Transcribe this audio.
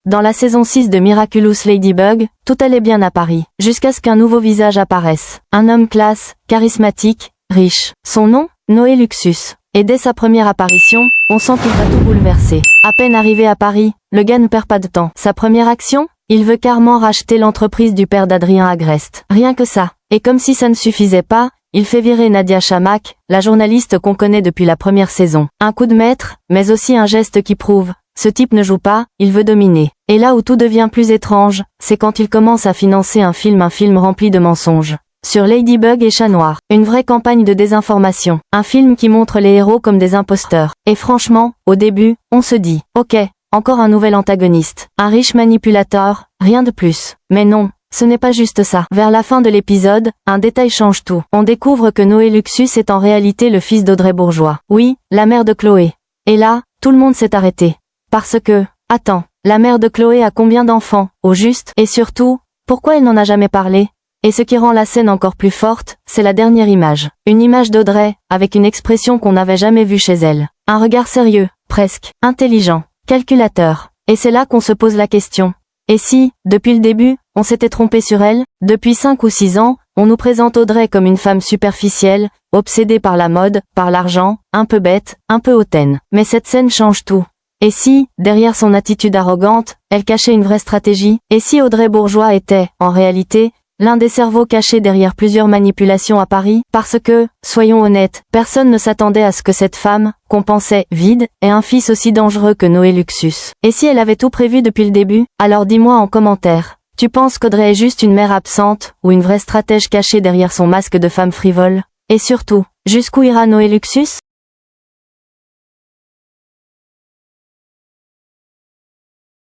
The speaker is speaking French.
Dans la saison 6 de Miraculous Ladybug, tout allait bien à Paris, jusqu'à ce qu'un nouveau visage apparaisse. Un homme classe, charismatique, riche. Son nom, Noé Luxus. Et dès sa première apparition, on sent qu'il va tout bouleverser. À peine arrivé à Paris, le gars ne perd pas de temps. Sa première action? Il veut carrément racheter l'entreprise du père d'Adrien Agreste. Rien que ça. Et comme si ça ne suffisait pas, il fait virer Nadia Chamak, la journaliste qu'on connaît depuis la première saison. Un coup de maître, mais aussi un geste qui prouve. Ce type ne joue pas, il veut dominer. Et là où tout devient plus étrange, c'est quand il commence à financer un film rempli de mensonges. Sur Ladybug et Chat Noir, une vraie campagne de désinformation. Un film qui montre les héros comme des imposteurs. Et franchement, au début, on se dit, ok, encore un nouvel antagoniste. Un riche manipulateur, rien de plus. Mais non, ce n'est pas juste ça. Vers la fin de l'épisode, un détail change tout. On découvre que Noé Luxus est en réalité le fils d'Audrey Bourgeois. Oui, la mère de Chloé. Et là, tout le monde s'est arrêté. Parce que, attends, la mère de Chloé a combien d'enfants, au juste? Et surtout, pourquoi elle n'en a jamais parlé? Et ce qui rend la scène encore plus forte, c'est la dernière image. Une image d'Audrey, avec une expression qu'on n'avait jamais vue chez elle. Un regard sérieux, presque, intelligent, calculateur. Et c'est là qu'on se pose la question. Et si, depuis le début, on s'était trompé sur elle? Depuis 5 ou 6 ans, on nous présente Audrey comme une femme superficielle, obsédée par la mode, par l'argent, un peu bête, un peu hautaine. Mais cette scène change tout. Et si, derrière son attitude arrogante, elle cachait une vraie stratégie? Et si Audrey Bourgeois était, en réalité, l'un des cerveaux cachés derrière plusieurs manipulations à Paris? Parce que, soyons honnêtes, personne ne s'attendait à ce que cette femme, qu'on pensait vide, ait un fils aussi dangereux que Noé Luxus. Et si elle avait tout prévu depuis le début? Alors dis-moi en commentaire. Tu penses qu'Audrey est juste une mère absente, ou une vraie stratège cachée derrière son masque de femme frivole? Et surtout, jusqu'où ira Noé Luxus?